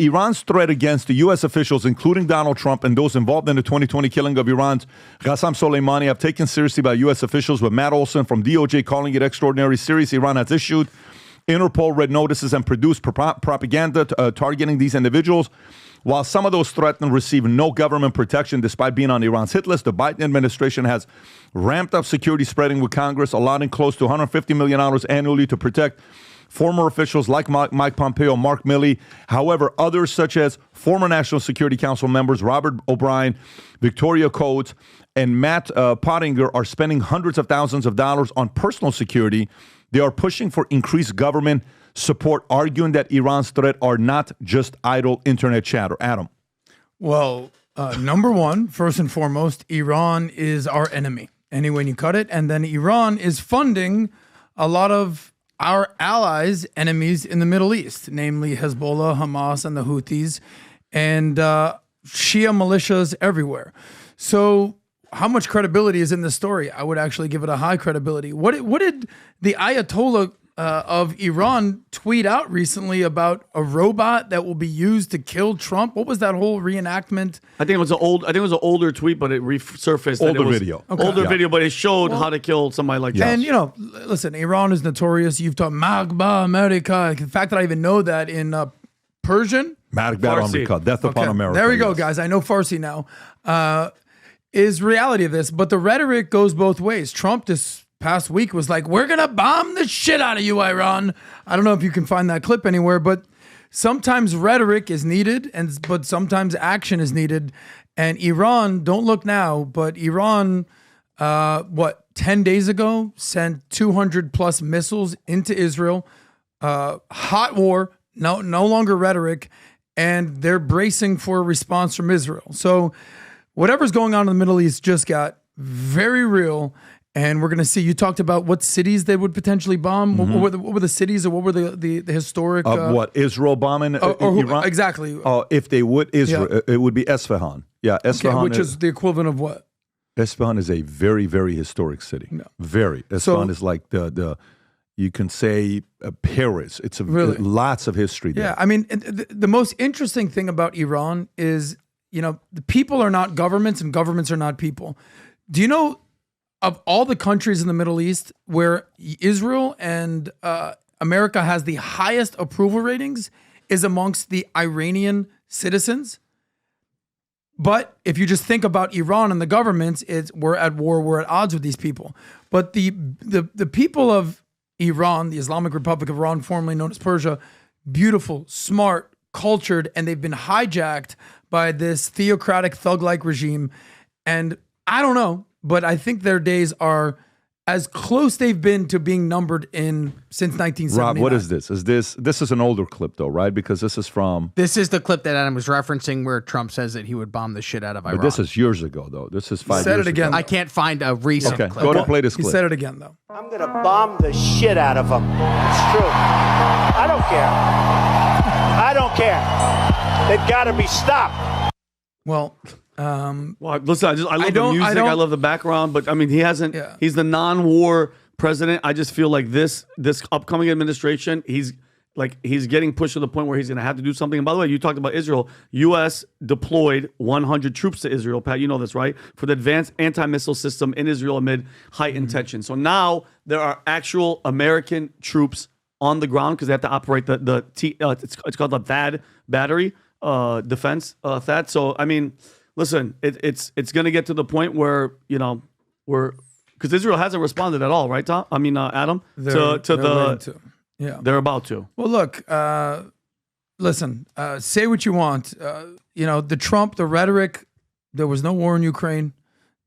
Iran's threat against the U.S. officials, including Donald Trump and those involved in the 2020 killing of Iran's Qasem Soleimani, have taken seriously by U.S. officials, with Matt Olson from DOJ calling it extraordinary serious. Iran has issued Interpol red notices and produced propaganda targeting these individuals. While some of those threatened receive no government protection despite being on Iran's hit list, the Biden administration has ramped up security spreading with Congress, allotting close to $150 million annually to protect former officials like Mike Pompeo, Mark Milley. However, others such as former National Security Council members Robert O'Brien, Victoria Coates, and Matt Pottinger are spending hundreds of thousands of dollars on personal security. They are pushing for increased government support, arguing that Iran's threat are not just idle internet chatter. Adam. Well, number one, first and foremost, Iran is our enemy, any way you cut it. And then Iran is funding a lot of our allies' enemies in the Middle East, namely Hezbollah, Hamas, and the Houthis, and Shia militias everywhere. So how much credibility is in this story? I would actually give it a high credibility. What did the Ayatollah of Iran tweet out recently about a robot that will be used to kill Trump? What was that whole reenactment? I think it was an older tweet, but it resurfaced. Older video. Okay. Older video, but it showed how to kill somebody like that. And listen, Iran is notorious. You've taught Magba America. The fact that I even know that in Persian, Magba America, death upon America. There we go, guys. I know Farsi now. Is reality of this, but the rhetoric goes both ways. Trump this past week was like, we're going to bomb the shit out of you, Iran. I don't know if you can find that clip anywhere, but sometimes rhetoric is needed, but sometimes action is needed. And Iran, don't look now, but Iran, 10 days ago, sent 200 plus missiles into Israel. Hot war, no longer rhetoric, and they're bracing for a response from Israel. So whatever's going on in the Middle East just got very real. And we're going to see, you talked about what cities they would potentially bomb. Mm-hmm. What were the cities, or what were the historic? Israel bombing Iran? Exactly. If they would, Israel, it would be Isfahan. Yeah, Isfahan. Which is the equivalent of what? Isfahan is a very, very historic city. No. Very. Isfahan is like the you can say Paris. It's really? Lots of history there. Yeah, I mean, the most interesting thing about Iran is, the people are not governments and governments are not people. Do you know, of all the countries in the Middle East where Israel and America has the highest approval ratings is amongst the Iranian citizens? But if you just think about Iran and the governments, we're at war, we're at odds with these people. But the people of Iran, the Islamic Republic of Iran, formerly known as Persia, beautiful, smart, cultured, and they've been hijacked by this theocratic, thug-like regime. And I don't know, but I think their days are as close they've been to being numbered in since 1979. Rob, what is this? This is an older clip though, right? Because this is the clip that Adam was referencing where Trump says that he would bomb the shit out of Iran. But this is years ago though. This is 5 years ago. Said it again. I can't find a recent clip. Go to play this clip. He said it again though. I'm going to bomb the shit out of them. It's true. I don't care. They've got to be stopped. Well, listen, I love the music. I love the background, but I mean, he hasn't. Yeah. He's the non-war president. I just feel like this upcoming administration, he's getting pushed to the point where he's going to have to do something. And by the way, you talked about Israel. U.S. deployed 100 troops to Israel. Pat, you know this, right? For the advanced anti-missile system in Israel amid heightened tension. So now there are actual American troops on the ground because they have to operate it's called the THAAD battery defense THAAD. So I mean, listen, it's going to get to the point where because Israel hasn't responded at all, right, Tom? I mean, Adam, they're about to. Well, look, listen, say what you want. The rhetoric. There was no war in Ukraine.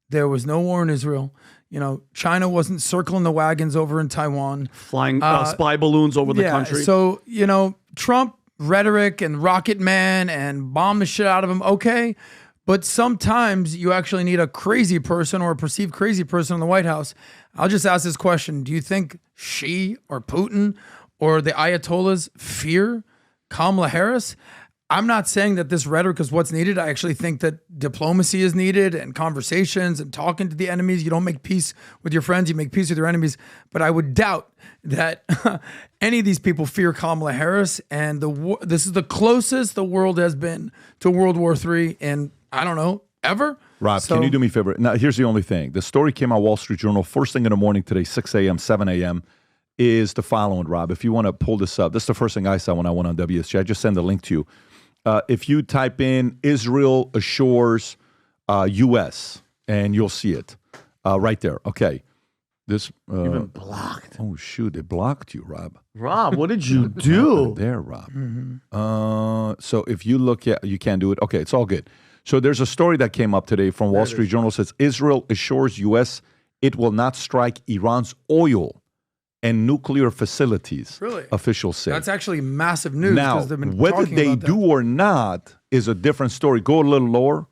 There was no war in Israel. China wasn't circling the wagons over in Taiwan, flying spy balloons over the country. So Trump rhetoric and Rocket Man and bomb the shit out of him. Okay. But sometimes you actually need a crazy person or a perceived crazy person in the White House. I'll just ask this question. Do you think Xi or Putin or the Ayatollahs fear Kamala Harris? I'm not saying that this rhetoric is what's needed. I actually think that diplomacy is needed and conversations and talking to the enemies. You don't make peace with your friends, you make peace with your enemies. But I would doubt that any of these people fear Kamala Harris. And this is the closest the world has been to World War III in, I don't know, ever. Rob, can you do me a favor? Now, here's the only thing. The story came out Wall Street Journal first thing in the morning today, 6 a.m., 7 a.m., is the following, Rob. If you want to pull this up, this is the first thing I saw when I went on WSG. I just send the link to you. If you type in Israel assures U.S., and you'll see it right there. Okay. This You've been blocked. Oh, shoot. They blocked you, Rob. Rob, what did you do? There, Rob. Mm-hmm. So if you look at, you can't do it. Okay, it's all good. So there's a story that came up today from Wall Street Journal. Says Israel assures U.S. it will not strike Iran's oil and nuclear facilities. Really? Officials say. That's actually massive news. Now, whether they do or not is a different story. Go a little lower.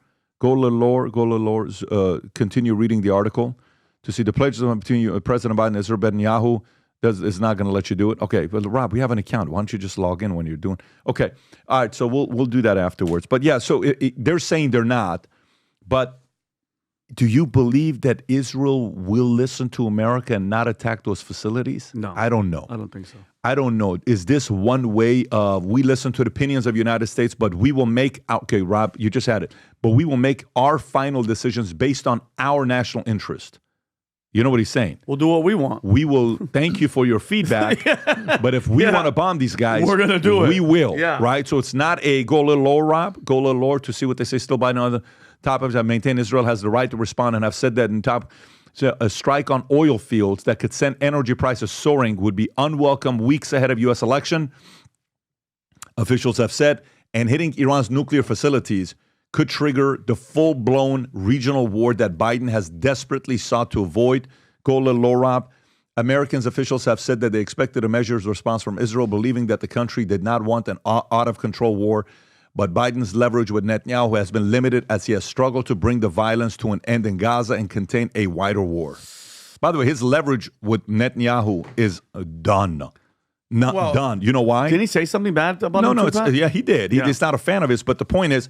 Continue reading the article to see the pledges between President Biden and Israel Netanyahu is not going to let you do it. Okay, but Rob, we have an account. Why don't you just log in when you're doing? Okay, all right. So we'll do that afterwards. But yeah, so they're saying they're not. But do you believe that Israel will listen to America and not attack those facilities? No, I don't know. I don't think so. I don't know. Is this one way of we listen to the opinions of the United States, but we will make, okay, Rob, you just had it, but we will make our final decisions based on our national interest. You know what he's saying? We'll do what we want. We will thank you for your feedback, but if we want to bomb these guys, we're going to do it. We will, yeah. Right? So it's not a go a little lower, Rob, go a little lower to see what they say. Still Biden on the top of that, maintain Israel has the right to respond, and I've said that in top. So a strike on oil fields that could send energy prices soaring would be unwelcome weeks ahead of U.S. election, officials have said, and hitting Iran's nuclear facilities could trigger the full-blown regional war that Biden has desperately sought to avoid. Go a little low, Rob. Americans officials have said that they expected a measured response from Israel, believing that the country did not want an out-of-control war. But Biden's leverage with Netanyahu has been limited as he has struggled to bring the violence to an end in Gaza and contain a wider war. By the way, his leverage with Netanyahu is done. Done. You know why? Didn't he say something bad about him? Yeah, he did. He's not a fan of his. But the point is,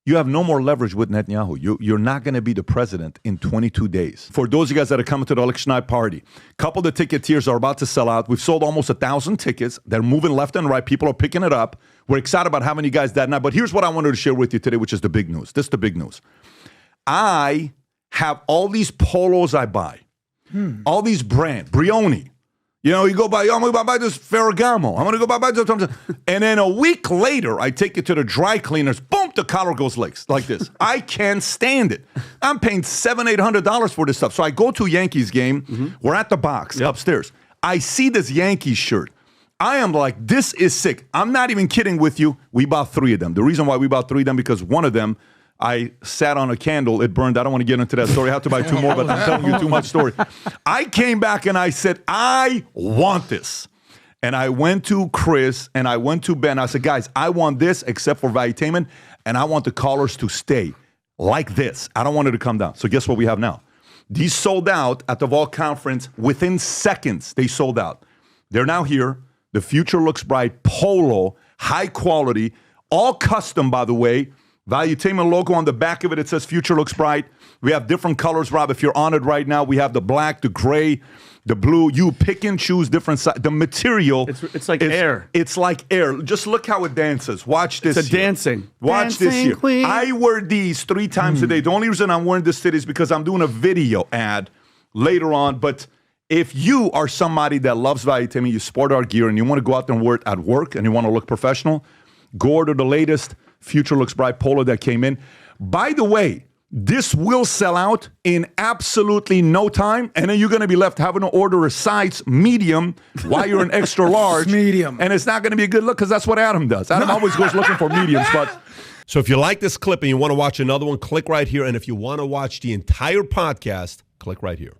you have no more leverage with Netanyahu. You're not going to be the president in 22 days. For those of you guys that are coming to the election night party, a couple of the ticket tiers are about to sell out. We've sold almost 1,000 tickets. They're moving left and right. People are picking it up. We're excited about having you guys that night. But here's what I wanted to share with you today, which is the big news. This is the big news. I have all these polos I buy, all these brands, Brioni. You know, you go buy, I'm going to buy this Ferragamo. I'm going to go buy this. And then a week later, I take it to the dry cleaners. Boom, the collar goes like this. I can't stand it. I'm paying $700, $800 for this stuff. So I go to a Yankees game. Mm-hmm. We're at the box upstairs. I see this Yankees shirt. I am like, this is sick. I'm not even kidding with you. We bought 3 of them. The reason why we bought 3 of them, because one of them, I sat on a candle, it burned. I don't want to get into that story. I have to buy 2 more, but I'm telling you too much story. I came back and I said, I want this. And I went to Chris and I went to Ben. I said, guys, I want this except for Valuetainment, and I want the collars to stay like this. I don't want it to come down. So guess what we have now? These sold out at the Vol Conference. Within seconds, they sold out. They're now here. The future looks bright. Polo, high quality, all custom, by the way. Valuetainment logo on the back of it. It says future looks bright. We have different colors, Rob. If you're on it right now, we have the black, the gray, the blue. You pick and choose different sizes. The material. It's like air. It's like air. Just look how it dances. Watch this. It's a dancing. Watch dancing this here. Queen. I wear these 3 times a day. The only reason I'm wearing this today is because I'm doing a video ad later on. But if you are somebody that loves Valuetainment, you sport our gear, and you want to go out there and wear it at work, and you want to look professional, go to the latest Future Looks Bright polo that came in. By the way, this will sell out in absolutely no time, and then you're going to be left having to order a size medium while you're an extra large. Medium. And it's not going to be a good look because that's what Adam does. Adam always goes looking for mediums. But so if you like this clip and you want to watch another one, click right here. And if you want to watch the entire podcast, click right here.